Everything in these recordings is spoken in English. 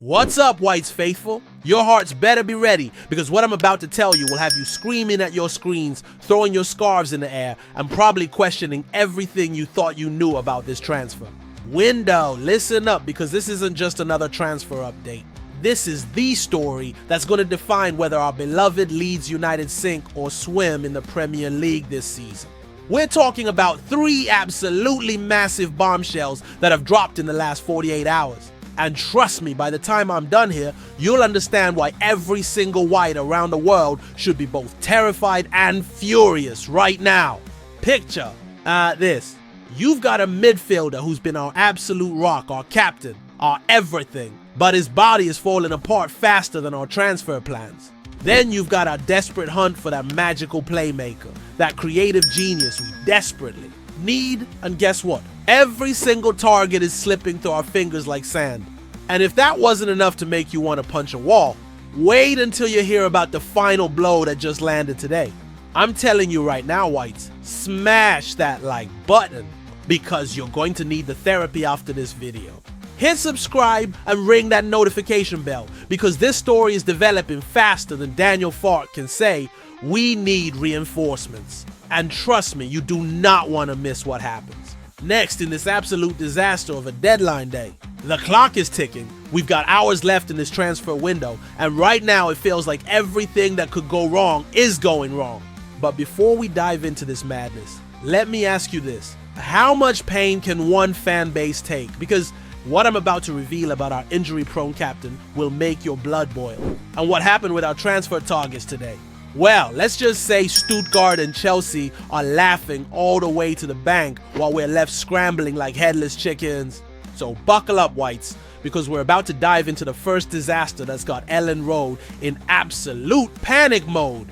What's up, Whites faithful? Your hearts better be ready, because what I'm about to tell you will have you screaming at your screens, throwing your scarves in the air, and probably questioning everything you thought you knew about this transfer. Window, listen up, because this isn't just another transfer update. This is the story that's going to define whether our beloved Leeds United sink or swim in the Premier League this season. We're talking about 3 absolutely massive bombshells that have dropped in the last 48 hours. And trust me, by the time I'm done here, you'll understand why every single White around the world should be both terrified and furious right now. Picture this. You've got a midfielder who's been our absolute rock, our captain, our everything, but his body is falling apart faster than our transfer plans. Then you've got our desperate hunt for that magical playmaker, that creative genius we desperately need, and guess what? Every single target is slipping through our fingers like sand. And if that wasn't enough to make you want to punch a wall, wait until you hear about the final blow that just landed today. I'm telling you right now, Whites, smash that like button, because you're going to need the therapy after this video. Hit subscribe and ring that notification bell, because this story is developing faster than Daniel Fark can say, "We need reinforcements." And trust me, you do not want to miss what happens next in this absolute disaster of a deadline day. The clock is ticking, we've got hours left in this transfer window, and right now it feels like everything that could go wrong is going wrong. But before we dive into this madness, let me ask you this. How much pain can one fan base take? Because what I'm about to reveal about our injury-prone captain will make your blood boil. And what happened with our transfer targets today? Well, let's just say Stuttgart and Chelsea are laughing all the way to the bank while we're left scrambling like headless chickens. So buckle up, Whites, because we're about to dive into the first disaster that's got Elland Road in absolute panic mode.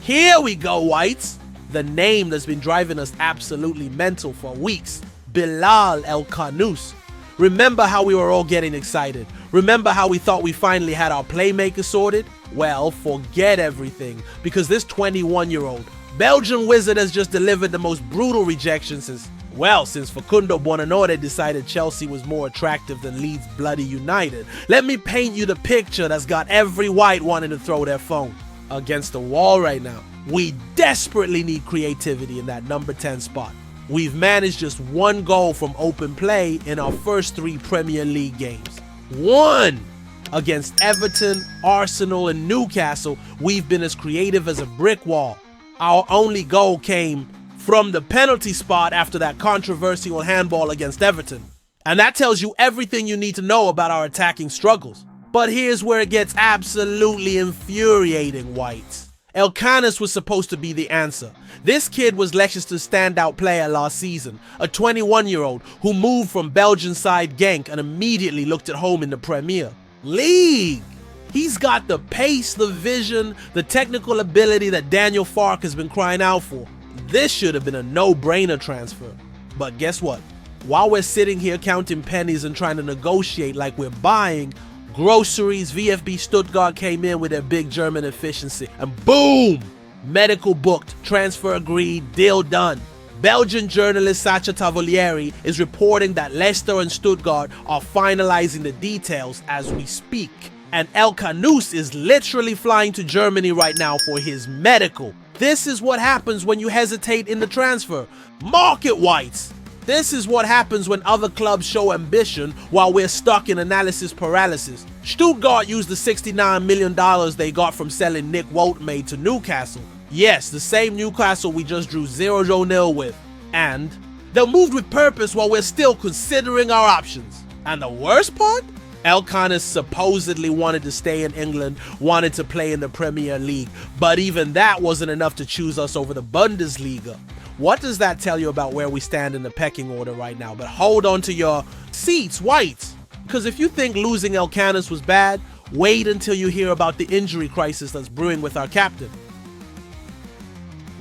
Here we go, Whites. The name that's been driving us absolutely mental for weeks. Bilal El Khanous. Remember how we were all getting excited? Remember how we thought we finally had our playmaker sorted? Well, forget everything, because this 21-year-old Belgian wizard has just delivered the most brutal rejection since Facundo Buonanotte decided Chelsea was more attractive than Leeds bloody United. Let me paint you the picture that's got every White wanting to throw their phone against the wall right now. We desperately need creativity in that number 10 spot. We've managed just 1 goal from open play in our first 3 Premier League games. 1! Against Everton, Arsenal, and Newcastle, we've been as creative as a brick wall. Our only goal came from the penalty spot after that controversial handball against Everton. And that tells you everything you need to know about our attacking struggles. But here's where it gets absolutely infuriating, Whites. El Khanous was supposed to be the answer. This kid was Leicester's standout player last season, a 21-year-old who moved from Belgian side Genk and immediately looked at home in the Premier League. He's got the pace, the vision, the technical ability that Daniel Fark has been crying out for. This should have been a no-brainer transfer. But guess what? While we're sitting here counting pennies and trying to negotiate like we're buying groceries, VfB Stuttgart came in with their big German efficiency, and boom! Medical booked, transfer agreed, deal done. Belgian journalist Sacha Tavolieri is reporting that Leicester and Stuttgart are finalizing the details as we speak. And El Khanous is literally flying to Germany right now for his medical. This is what happens when you hesitate in the transfer. Market, Whites! This is what happens when other clubs show ambition while we're stuck in analysis paralysis. Stuttgart used the $69 million they got from selling Nick Woutmade to Newcastle. Yes, the same Newcastle we just drew 0-0 with. And they moved with purpose while we're still considering our options. And the worst part? El Khanous supposedly wanted to stay in England, wanted to play in the Premier League, but even that wasn't enough to choose us over the Bundesliga. What does that tell you about where we stand in the pecking order right now? But hold on to your seats, Whites, because if you think losing El Khanous was bad, wait until you hear about the injury crisis that's brewing with our captain.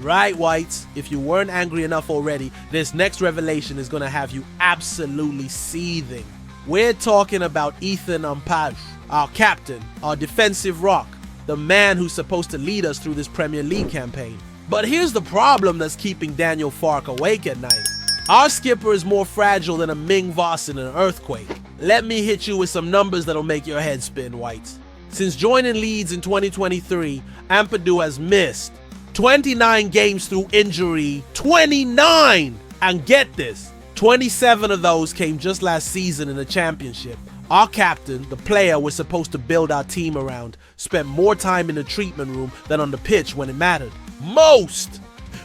Right, Whites, if you weren't angry enough already, this next revelation is going to have you absolutely seething. We're talking about Ethan Ampadu, our captain, our defensive rock, the man who's supposed to lead us through this Premier League campaign. But here's the problem that's keeping Daniel Fark awake at night. Our skipper is more fragile than a Ming Vos in an earthquake. Let me hit you with some numbers that'll make your head spin, Whites. Since joining Leeds in 2023, Ampadu has missed 29 games through injury. 29! And get this, 27 of those came just last season in the championship. Our captain, the player we're supposed to build our team around, spent more time in the treatment room than on the pitch when it mattered. Most!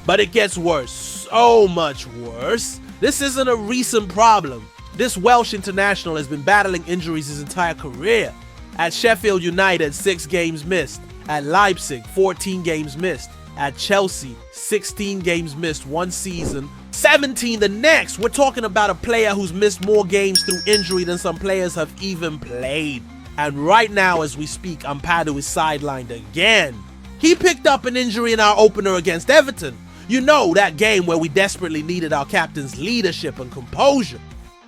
But it gets worse, so much worse. This isn't a recent problem. This Welsh international has been battling injuries his entire career. At Sheffield United, 6 games missed. At Leipzig, 14 games missed. At Chelsea, 16 games missed one season, 17 the next. We're talking about a player who's missed more games through injury than some players have even played. And right now as we speak, Ampadu is sidelined again. He picked up an injury in our opener against Everton. You know, that game where we desperately needed our captain's leadership and composure.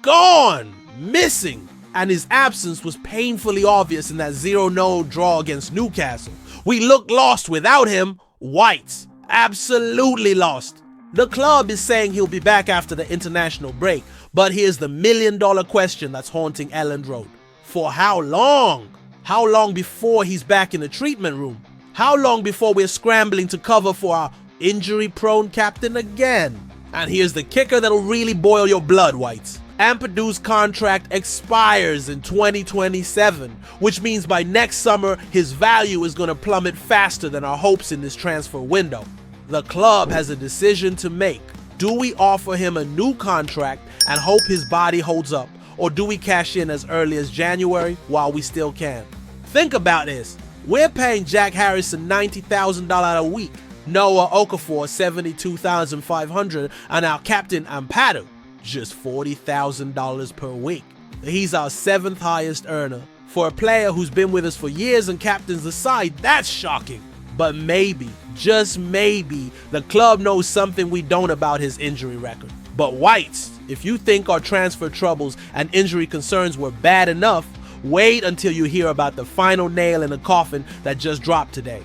Gone! Missing! And his absence was painfully obvious in that 0-0 draw against Newcastle. We looked lost without him. Whites, absolutely lost. The club is saying he'll be back after the international break, but here's the million-dollar question that's haunting Elland Road. For how long? How long before he's back in the treatment room? How long before we're scrambling to cover for our injury-prone captain again? And here's the kicker that'll really boil your blood, Whites. Ampadu's contract expires in 2027, which means by next summer, his value is going to plummet faster than our hopes in this transfer window. The club has a decision to make. Do we offer him a new contract and hope his body holds up, or do we cash in as early as January while we still can? Think about this. We're paying Jack Harrison $90,000 a week, Noah Okafor $72,500, and our captain Ampadu just $40,000 per week. He's our 7th highest earner. For a player who's been with us for years and captains the side, that's shocking. But maybe, just maybe, the club knows something we don't about his injury record. But Whites, if you think our transfer troubles and injury concerns were bad enough, wait until you hear about the final nail in the coffin that just dropped today.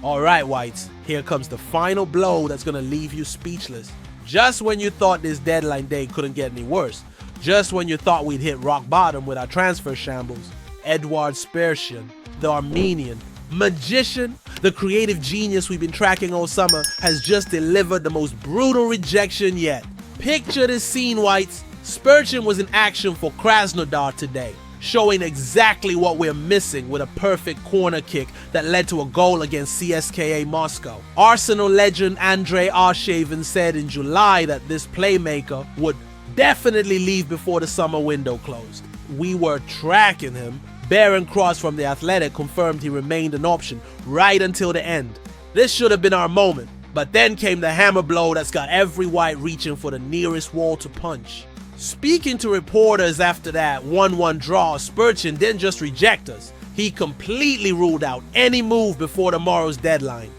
Alright Whites, here comes the final blow that's gonna leave you speechless. Just when you thought this deadline day couldn't get any worse, just when you thought we'd hit rock bottom with our transfer shambles, Edward Spertian, the Armenian magician, the creative genius we've been tracking all summer, has just delivered the most brutal rejection yet. Picture this scene, Whites. Spertian was in action for Krasnodar today, showing exactly what we're missing with a perfect corner kick that led to a goal against CSKA Moscow. Arsenal legend Andrei Arshavin said in July that this playmaker would definitely leave before the summer window closed. We were tracking him. Baron Cross from The Athletic confirmed he remained an option right until the end. This should have been our moment, but then came the hammer blow that's got every White reaching for the nearest wall to punch. Speaking to reporters after that 1-1 draw, Spertian didn't just reject us, he completely ruled out any move before tomorrow's deadline.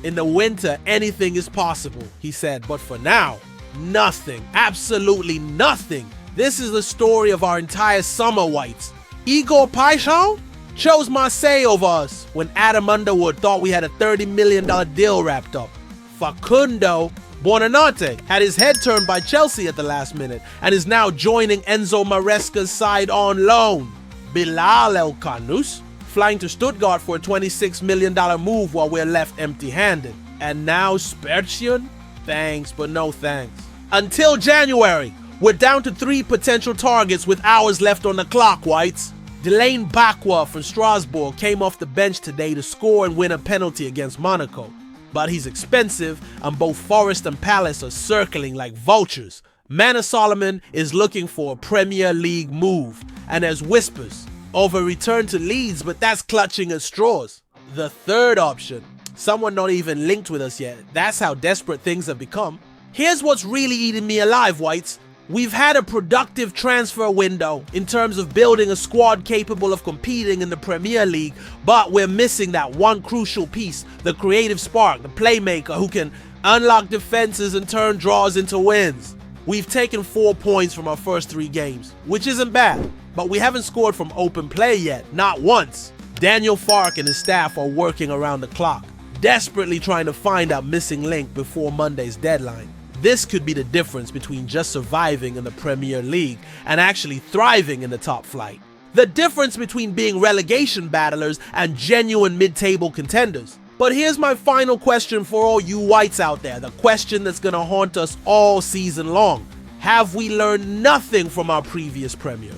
In the winter, anything is possible, he said, but for now, nothing, absolutely nothing. This is the story of our entire summer, Whites. Igor Paixão chose Marseille over us when Adam Underwood thought we had a $30 million deal wrapped up. Facundo Buonanotte had his head turned by Chelsea at the last minute and is now joining Enzo Maresca's side on loan. Bilal Elkhanous flying to Stuttgart for a $26 million move while we're left empty-handed. And now Spertian? Thanks, but no thanks. Until January, we're down to 3 potential targets with hours left on the clock, Whites. Delaine Bakwa from Strasbourg came off the bench today to score and win a penalty against Monaco. But he's expensive and both Forest and Palace are circling like vultures. Manor Solomon is looking for a Premier League move, and there's whispers of a return to Leeds, but that's clutching at straws. The third option, someone not even linked with us yet. That's how desperate things have become. Here's what's really eating me alive, Whites. We've had a productive transfer window in terms of building a squad capable of competing in the Premier League, but we're missing that one crucial piece, the creative spark, the playmaker who can unlock defenses and turn draws into wins. We've taken 4 points from our first 3 games, which isn't bad, but we haven't scored from open play yet, not once. Daniel Farke and his staff are working around the clock, desperately trying to find that missing link before Monday's deadline. This could be the difference between just surviving in the Premier League and actually thriving in the top flight. The difference between being relegation battlers and genuine mid-table contenders. But here's my final question for all you whites out there, the question that's gonna haunt us all season long. Have we learned nothing from our previous Premier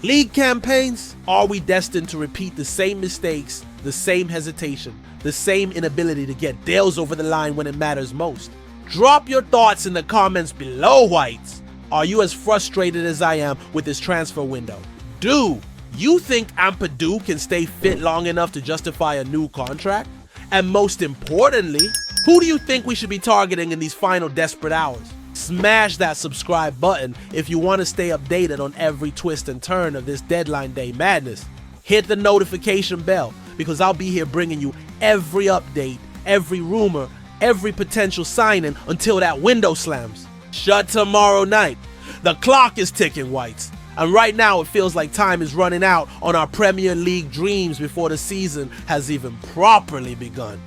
League campaigns? Are we destined to repeat the same mistakes, the same hesitation, the same inability to get deals over the line when it matters most? Drop your thoughts in the comments below, whites. Are you as frustrated as I am with this transfer window? Do you think Ampadu can stay fit long enough to justify a new contract? And most importantly, who do you think we should be targeting in these final desperate hours? Smash that subscribe button if you want to stay updated on every twist and turn of this deadline day madness. Hit the notification bell because I'll be here bringing you every update, every rumor, every potential signing until that window slams. Shut tomorrow night. The clock is ticking, whites. And right now it feels like time is running out on our Premier League dreams before the season has even properly begun.